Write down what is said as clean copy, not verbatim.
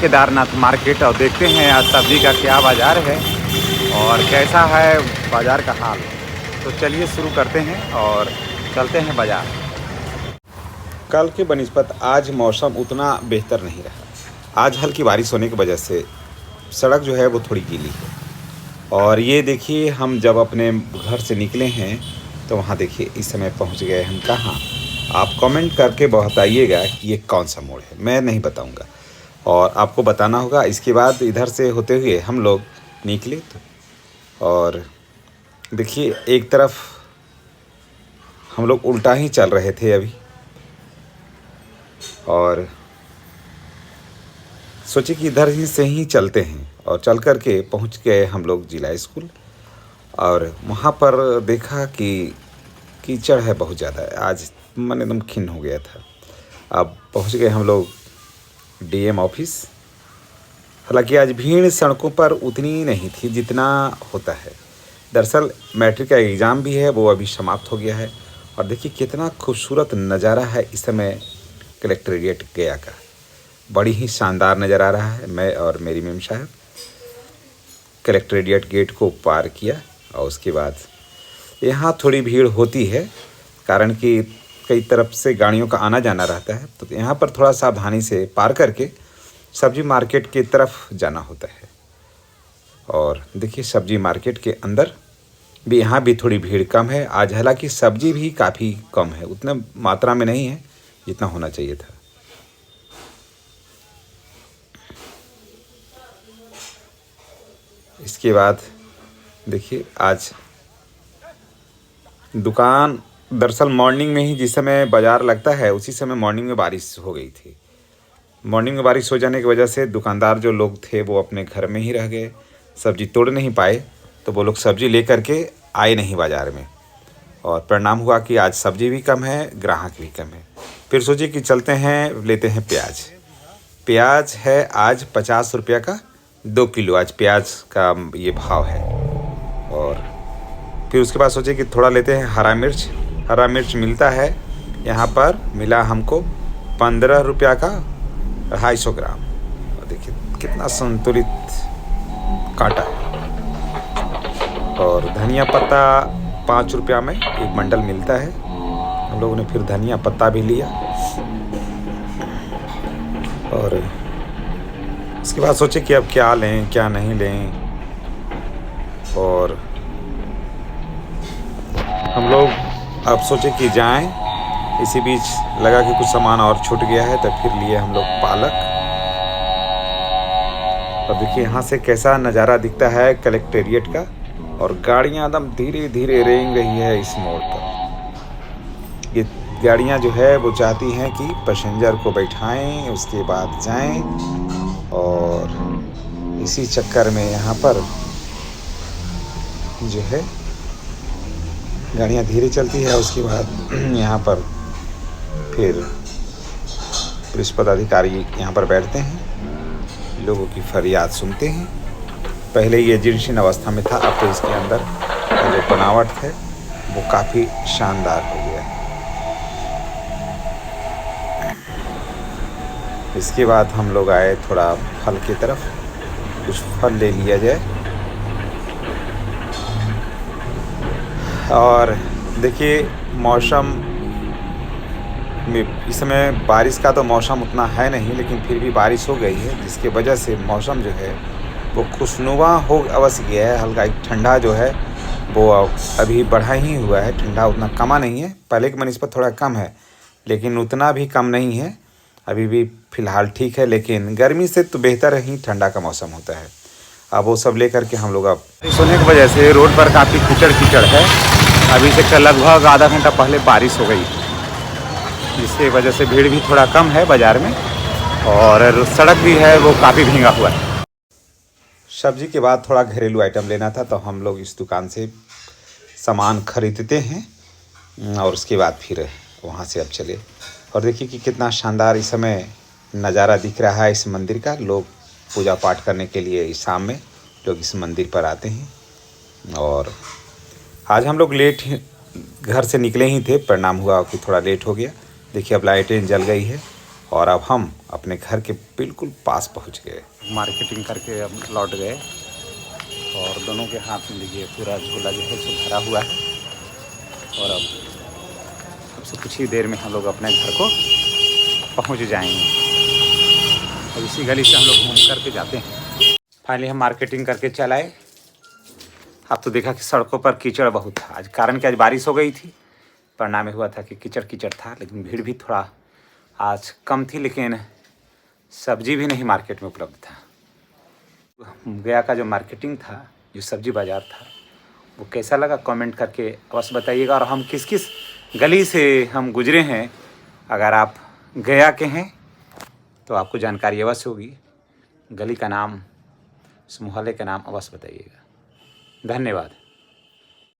Kedarnath market और देखते हैं आज सब्जी का क्या बाज़ार है और कैसा है बाज़ार का हाल। तो चलिए शुरू करते हैं और चलते हैं बाज़ार। कल के बनिस्बत आज मौसम उतना बेहतर नहीं रहा। आज हल्की बारिश होने की वजह से सड़क जो है वो थोड़ी गीली है। और ये देखिए, हम जब अपने घर से निकले हैं तो वहाँ देखिए इस समय पहुँच गए हम कहाँ। आप कमेंट करके बताइएगा कि ये कौन सा मोड़ है, मैं नहीं बताऊँगा और आपको बताना होगा। इसके बाद इधर से होते हुए हम लोग निकले और देखिए एक तरफ हम लोग उल्टा ही चल रहे थे अभी, और सोचे कि इधर ही से ही चलते हैं और चल कर के पहुँच गए हम लोग जिला स्कूल। और वहाँ पर देखा कि कीचड़ है बहुत ज़्यादा। आज मन एकदम खिन्न हो गया था। अब पहुँच गए हम लोग डीएम ऑफिस। हालांकि आज भीड़ सड़कों पर उतनी नहीं थी जितना होता है। दरअसल मैट्रिक का एग्ज़ाम भी है, वो अभी समाप्त हो गया है। और देखिए कितना खूबसूरत नज़ारा है इस समय कलेक्ट्रेट गया का। बड़ी ही शानदार नज़र आ रहा है। मैं और मेरी मेम साहब कलेक्ट्रेट गेट को पार किया और उसके बाद यहाँ थोड़ी भीड़ होती है, कारण कि कई तरफ से गाड़ियों का आना जाना रहता है। तो यहाँ पर थोड़ा सावधानी से पार करके सब्जी मार्केट की तरफ जाना होता है। और देखिए सब्जी मार्केट के अंदर भी यहाँ भी थोड़ी भीड़ कम है आज। हालांकि सब्जी भी काफ़ी कम है, उतना मात्रा में नहीं है जितना होना चाहिए था। इसके बाद देखिए आज दुकान, दरअसल मॉर्निंग में ही जिस समय बाज़ार लगता है उसी समय मॉर्निंग में बारिश हो गई थी। मॉर्निंग में बारिश हो जाने की वजह से दुकानदार जो लोग थे वो अपने घर में ही रह गए, सब्ज़ी तोड़ नहीं पाए। तो वो लोग सब्ज़ी लेकर के आए नहीं बाज़ार में, और परिणाम हुआ कि आज सब्ज़ी भी कम है, ग्राहक भी कम है। फिर सोचे कि चलते हैं लेते हैं प्याज। प्याज है आज 50 रुपये का 2 किलो आज प्याज का ये भाव है। और फिर उसके बाद सोचे कि थोड़ा लेते हैं हरा मिर्च। हरा मिर्च मिलता है यहाँ पर, मिला हमको 15 रुपया का 250 ग्राम। और देखिए कितना संतुलित कांटा है। और धनिया पत्ता 5 रुपया में एक बंडल मिलता है। हम लोगों ने फिर धनिया पत्ता भी लिया। और इसके बाद सोचे कि अब क्या लें क्या नहीं लें। और हम लोग अब सोचे कि जाएं। इसी बीच लगा कि कुछ सामान और छूट गया है, तो फिर लिए हम लोग पालक। और देखिए यहाँ से कैसा नज़ारा दिखता है कलेक्ट्रेट का। और गाड़ियाँ एकदम धीरे धीरे रेंग रही है इस मोड़ पर। ये गाड़ियाँ जो है वो चाहती हैं कि पैसेंजर को बैठाएं, उसके बाद जाएं। और इसी चक्कर में यहाँ पर जो है गाड़ियाँ धीरे चलती है। उसके बाद यहाँ पर फिर पुलिस पदाधिकारी यहाँ पर बैठते हैं, लोगों की फरियाद सुनते हैं। पहले ये जीर्णशीर्ण अवस्था में था, अब तो इसके अंदर जो बनावट है वो काफ़ी शानदार हो गया है। इसके बाद हम लोग आए थोड़ा फल की तरफ, कुछ फल ले लिया जाए। और देखिए मौसम में इस समय बारिश का तो मौसम उतना है नहीं, लेकिन फिर भी बारिश हो गई है, जिसके वजह से मौसम जो है वो खुशनुमा हो अवश्य गया है। हल्का एक ठंडा जो है वो अभी बढ़ा ही हुआ है। ठंडा उतना कमा नहीं है, पहले की बनिस्बत थोड़ा कम है, लेकिन उतना भी कम नहीं है। अभी भी फ़िलहाल ठीक है, लेकिन गर्मी से तो बेहतर ही ठंडा का मौसम होता है। अब वो सब लेकर के हम लोग अब सोने की वजह से रोड पर काफ़ी कीचड़ है। अभी से लगभग आधा घंटा पहले बारिश हो गई, जिसकी वजह से भीड़ भी थोड़ा कम है बाज़ार में। और सड़क भी है वो काफ़ी भींगा हुआ है। सब्जी के बाद थोड़ा घरेलू आइटम लेना था, तो हम लोग इस दुकान से सामान खरीदते हैं और उसके बाद फिर वहाँ से अब चले। और देखिए कि कितना शानदार इस समय नज़ारा दिख रहा है इस मंदिर का। लोग पूजा पाठ करने के लिए इस शाम में लोग इस मंदिर पर आते हैं। और आज हम लोग लेट घर से निकले ही थे, परिणाम हुआ कि थोड़ा लेट हो गया। देखिए अब लाइटें जल गई है और अब हम अपने घर के बिल्कुल पास पहुंच गए। मार्केटिंग करके अब लौट गए और दोनों के हाथ में देखिए पूरा झोला जो है सो भरा हुआ है। और अब से कुछ ही देर में हम लोग अपने घर को पहुंच जाएंगे। और इसी गली से हम लोग घूम करके जाते हैं। फाइनली हम मार्केटिंग करके चल आए। अब तो देखा कि सड़कों पर कीचड़ बहुत था। आज कारण कि आज बारिश हो गई थी, परिणाम हुआ था कि कीचड़ कीचड़ था, लेकिन भीड़ भी थोड़ा आज कम थी। लेकिन सब्जी भी नहीं मार्केट में उपलब्ध था। गया का जो मार्केटिंग था, जो सब्जी बाज़ार था, वो कैसा लगा कमेंट करके अवश्य बताइएगा। और हम किस किस गली से हम गुजरे हैं, अगर आप गया के हैं तो आपको जानकारी अवश्य होगी। गली का नाम, उस मोहल्ले का नाम अवश्य बताइएगा। धन्यवाद।